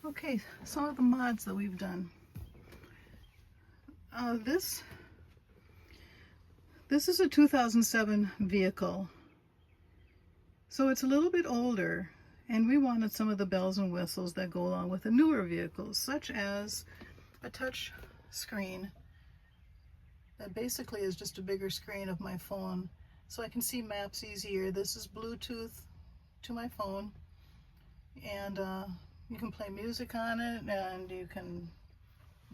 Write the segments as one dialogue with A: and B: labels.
A: Okay, some of the mods that we've done. This is a 2007 vehicle, so it's a little bit older, and we wanted some of the bells and whistles that go along with the newer vehicles, such as a touch screen that basically is just a bigger screen of my phone, so I can see maps easier. This is Bluetooth to my phone, and you can play music on it, and you can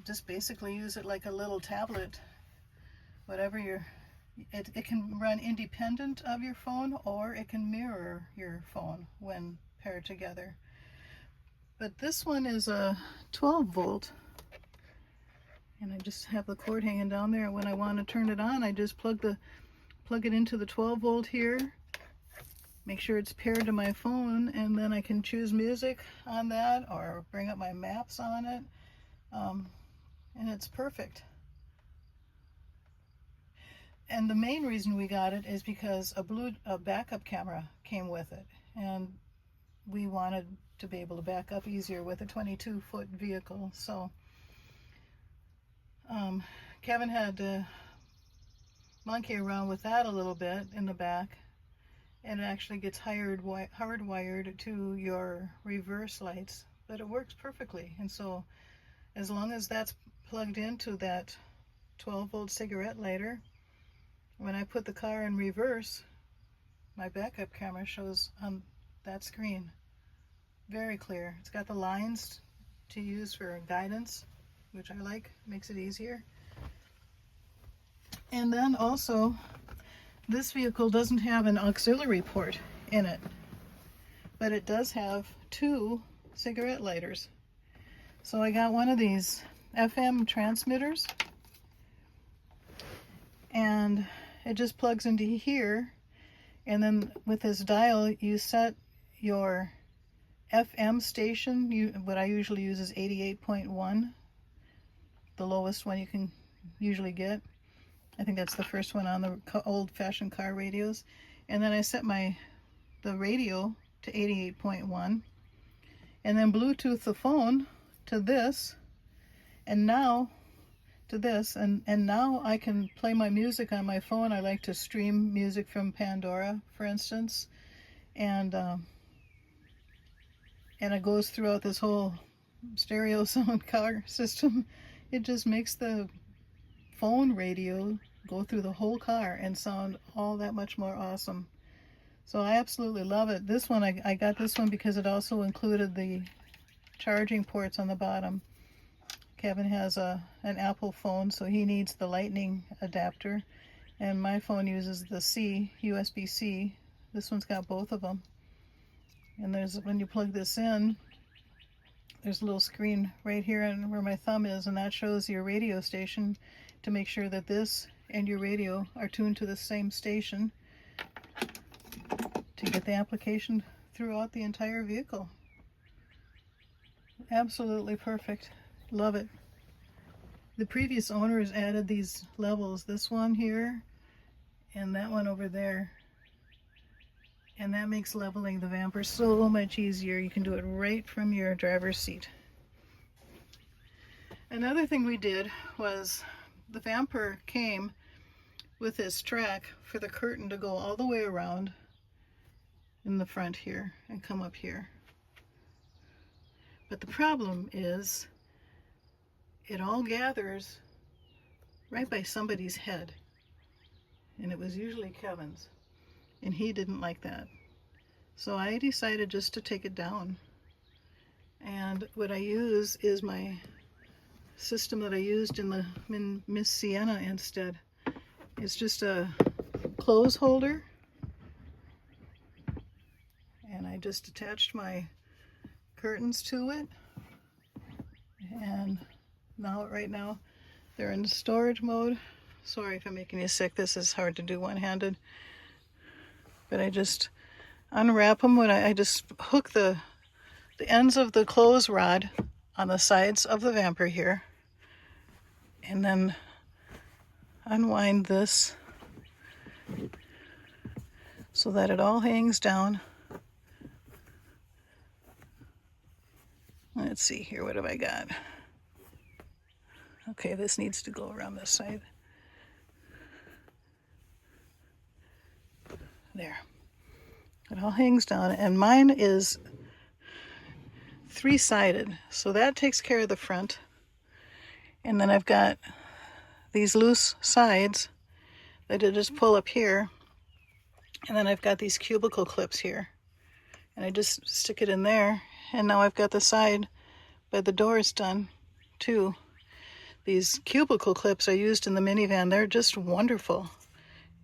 A: just basically use it like a little tablet, whatever it can run independent of your phone, or it can mirror your phone when paired together. But this one is a 12 volt, and I just have the cord hanging down there. When I want to turn it on, I just plug it into the 12 volt here, make sure it's paired to my phone, and then I can choose music on that or bring up my maps on it, and it's perfect. And the main reason we got it is because a backup camera came with it, and we wanted to be able to back up easier with a 22-foot vehicle. So Kevin had to monkey around with that a little bit in the back, and it actually gets hardwired to your reverse lights, but it works perfectly. And so as long as that's plugged into that 12 volt cigarette lighter, when I put the car in reverse, my backup camera shows on that screen. Very clear. It's got the lines to use for guidance, which I like, makes it easier. And then also, this vehicle doesn't have an auxiliary port in it, but it does have 2 cigarette lighters. So I got one of these FM transmitters, and it just plugs into here, and then with this dial you set your FM station. What I usually use is 88.1, the lowest one you can usually get. I think that's the first one on the old-fashioned car radios. And then I set the radio to 88.1, and then Bluetooth the phone to this, and now to this, and now I can play my music on my phone. I like to stream music from Pandora, for instance, and it goes throughout this whole stereo sound car system. It just makes the phone radio go through the whole car and sound all that much more awesome. So I absolutely love it. This one, I got this one because it also included the charging ports on the bottom. Kevin has an Apple phone, so he needs the Lightning adapter, and my phone uses the USB-C. This one's got both of them. And when you plug this in, there's a little screen right here and where my thumb is, and that shows your radio station to make sure that this and your radio are tuned to the same station to get the application throughout the entire vehicle. Absolutely perfect. Love it. The previous owners added these levels, this one here and that one over there, and that makes leveling the Vamper so much easier. You can do it right from your driver's seat. Another thing we did was the Vamper came with this track for the curtain to go all the way around in the front here and come up here. But the problem is it all gathers right by somebody's head, and it was usually Kevin's, and he didn't like that. So I decided just to take it down, and what I use is my system that I used in Miss Sienna instead. It's just a clothes holder, and I just attached my curtains to it, and right now they're in storage mode. Sorry if I'm making you sick. This is hard to do one-handed, but I just unwrap them when I just hook the ends of the clothes rod on the sides of the Vamper here, and then unwind this so that it all hangs down. Let's see here, what have I got? Okay, this needs to go around this side. There. It all hangs down, and mine is three-sided, so that takes care of the front. And then I've got these loose sides that I just pull up here, and then I've got these cubicle clips here, and I just stick it in there, and now I've got the side by the doors done too. These cubicle clips I used in the minivan. They're just wonderful.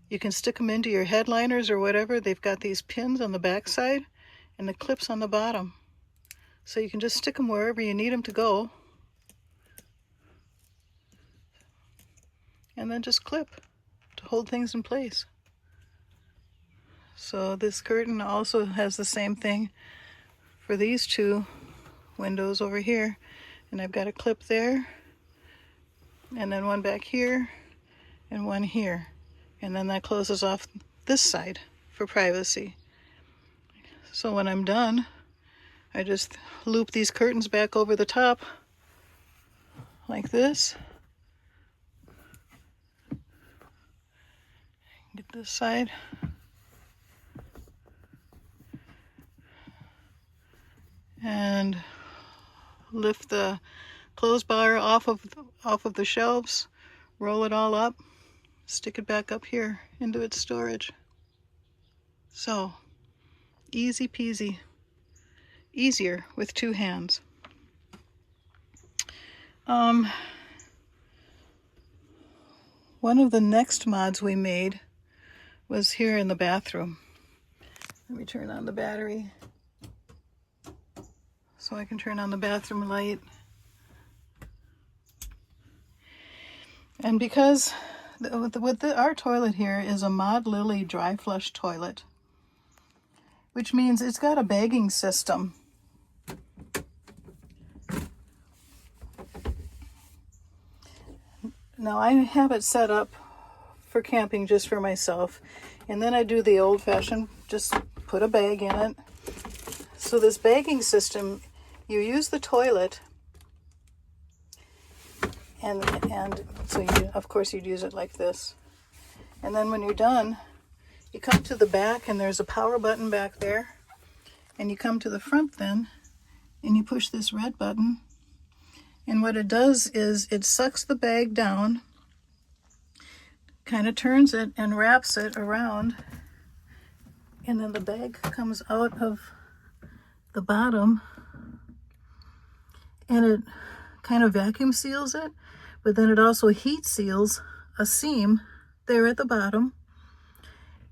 A: You can stick them into your headliners or whatever. They've got these pins on the back side and the clips on the bottom, so you can just stick them wherever you need them to go, and then just clip to hold things in place. So this curtain also has the same thing for these two windows over here, and I've got a clip there, and then one back here and one here, and then that closes off this side for privacy. So when I'm done, I just loop these curtains back over the top like this. Get this side. And lift the clothes bar off of the shelves, roll it all up, stick it back up here into its storage. So easy peasy, easier with two hands. One of the next mods we made was here in the bathroom. Let me turn on the battery so I can turn on the bathroom light. And because our toilet here is a Mod Lily dry flush toilet, which means it's got a bagging system. Now I have it set up for camping just for myself, and then I do the old-fashioned, just put a bag in it. So this bagging system, you use the toilet, and so of course you'd use it like this. And then when you're done, you come to the back, and there's a power button back there, and you come to the front then, and you push this red button, and what it does is it sucks the bag down, kind of turns it and wraps it around, and then the bag comes out of the bottom, and it kind of vacuum seals it, but then it also heat seals a seam there at the bottom,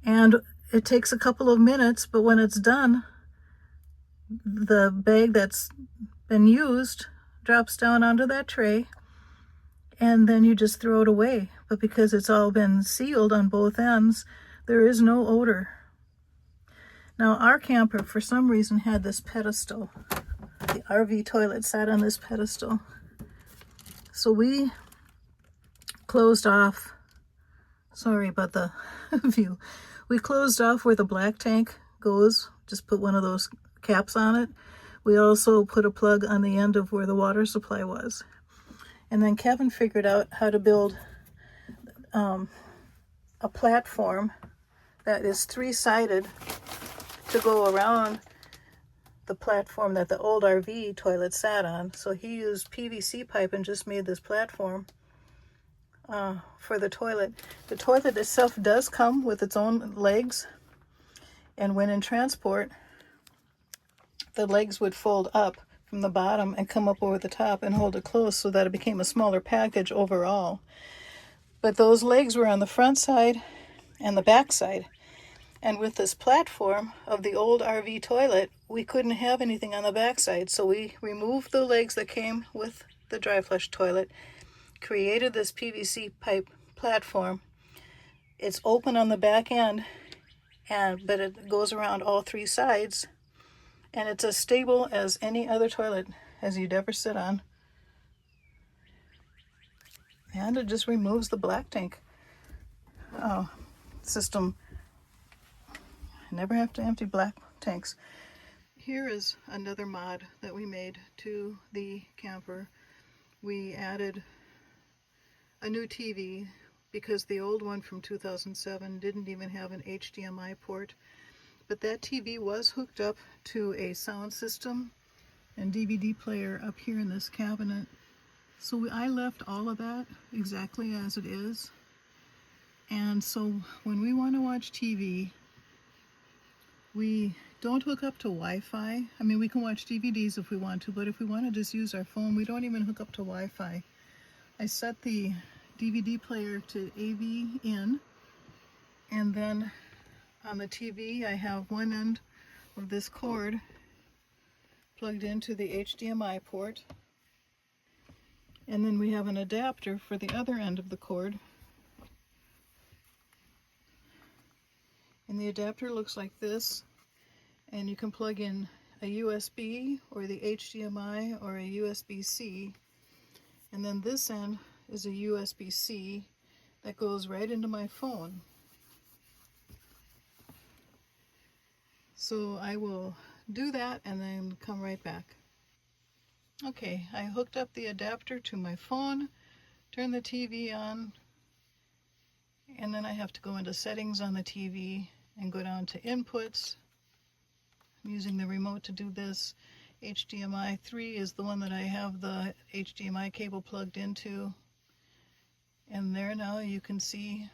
A: and it takes a couple of minutes, but when it's done, the bag that's been used drops down onto that tray, and then you just throw it away. But because it's all been sealed on both ends, there is no odor. Now our camper for some reason had this pedestal. The RV toilet sat on this pedestal. So we closed off, sorry about the view, we closed off where the black tank goes, just put one of those caps on it. We also put a plug on the end of where the water supply was. And then Kevin figured out how to build a platform that is three-sided to go around the platform that the old RV toilet sat on. So he used PVC pipe and just made this platform for the toilet. The toilet itself does come with its own legs, and when in transport, the legs would fold up from the bottom and come up over the top and hold it closed, so that it became a smaller package overall. But those legs were on the front side and the back side. And with this platform of the old RV toilet, we couldn't have anything on the back side. So we removed the legs that came with the dry flush toilet, created this PVC pipe platform. It's open on the back end, but it goes around all three sides. And it's as stable as any other toilet as you'd ever sit on. And it just removes the black tank system. I never have to empty black tanks. here is another mod that we made to the camper. We added a new TV because the old one from 2007 didn't even have an HDMI port. But that TV was hooked up to a sound system and DVD player up here in this cabinet. So I left all of that exactly as it is. And so when we want to watch TV, we don't hook up to Wi-Fi. I mean, we can watch DVDs if we want to, but if we want to just use our phone, we don't even hook up to Wi-Fi. I set the DVD player to AV in, and then on the TV I have one end of this cord plugged into the HDMI port, and then we have an adapter for the other end of the cord. And the adapter looks like this, and you can plug in a USB or the HDMI or a USB-C, and then this end is a USB-C that goes right into my phone. So I will do that and then come right back. Okay, I hooked up the adapter to my phone, turn the TV on, and then I have to go into settings on the TV and go down to inputs. I'm using the remote to do this. HDMI 3 is the one that I have the HDMI cable plugged into. And there now you can see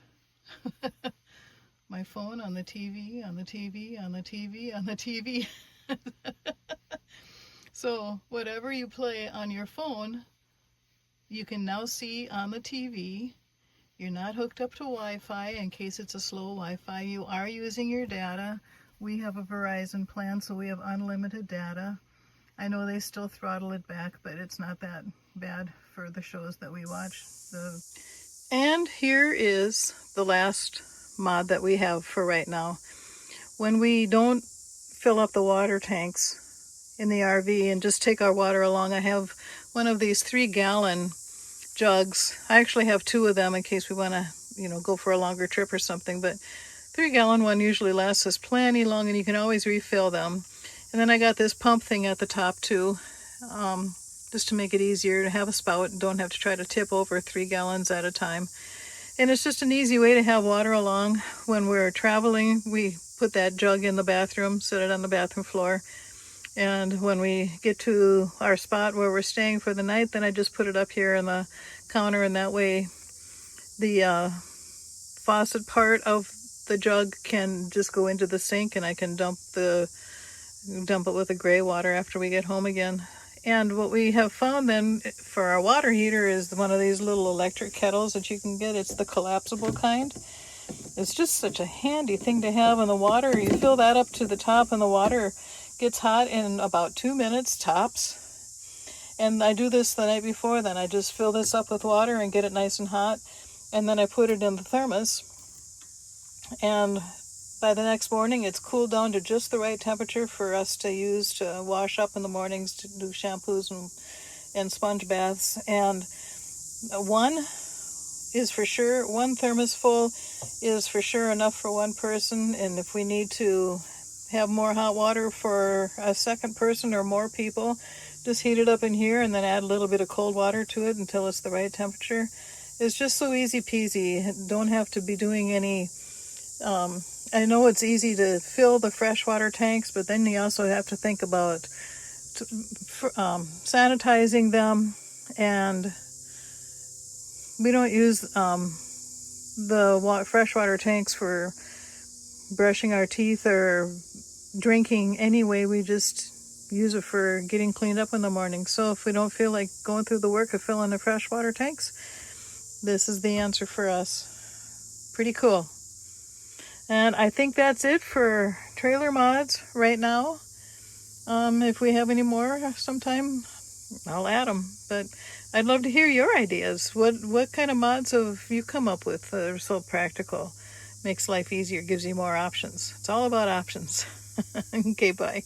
A: my phone on the TV, on the TV, on the TV, on the TV. So whatever you play on your phone, you can now see on the TV. You're not hooked up to Wi-Fi in case it's a slow Wi-Fi. You are using your data. We have a Verizon plan, so we have unlimited data. I know they still throttle it back, but it's not that bad for the shows that we watch. And here is the last mod that we have for right now. When we don't fill up the water tanks in the RV and just take our water along, I have one of these 3-gallon jugs. I actually have 2 of them in case we want to, go for a longer trip or something, but 3-gallon one usually lasts us plenty long, and you can always refill them. And then I got this pump thing at the top too, just to make it easier to have a spout and don't have to try to tip over 3 gallons at a time. And it's just an easy way to have water along when we're traveling. We put that jug in the bathroom, set it on the bathroom floor, and when we get to our spot where we're staying for the night, then I just put it up here on the counter, and that way the faucet part of the jug can just go into the sink, and I can dump it with the gray water after we get home again. And what we have found then for our water heater is one of these little electric kettles that you can get. It's the collapsible kind. It's just such a handy thing to have in the water. You fill that up to the top and the water gets hot in about 2 minutes tops. And I do this the night before, then I just fill this up with water and get it nice and hot. And then I put it in the thermos. And by the next morning, it's cooled down to just the right temperature for us to use to wash up in the mornings, to do shampoos and sponge baths. And one thermos full is for sure enough for one person. And if we need to have more hot water for a second person or more people, just heat it up in here and then add a little bit of cold water to it until it's the right temperature. It's just so easy peasy. Don't have to be doing any I know it's easy to fill the freshwater tanks, but then you also have to think about sanitizing them, and we don't use the freshwater tanks for brushing our teeth or drinking anyway. We just use it for getting cleaned up in the morning. So if we don't feel like going through the work of filling the freshwater tanks, this is the answer for us. Pretty cool. And I think that's it for trailer mods right now. If we have any more sometime, I'll add them. But I'd love to hear your ideas. What kind of mods have you come up with that are so practical? Makes life easier, gives you more options. It's all about options. Okay, bye.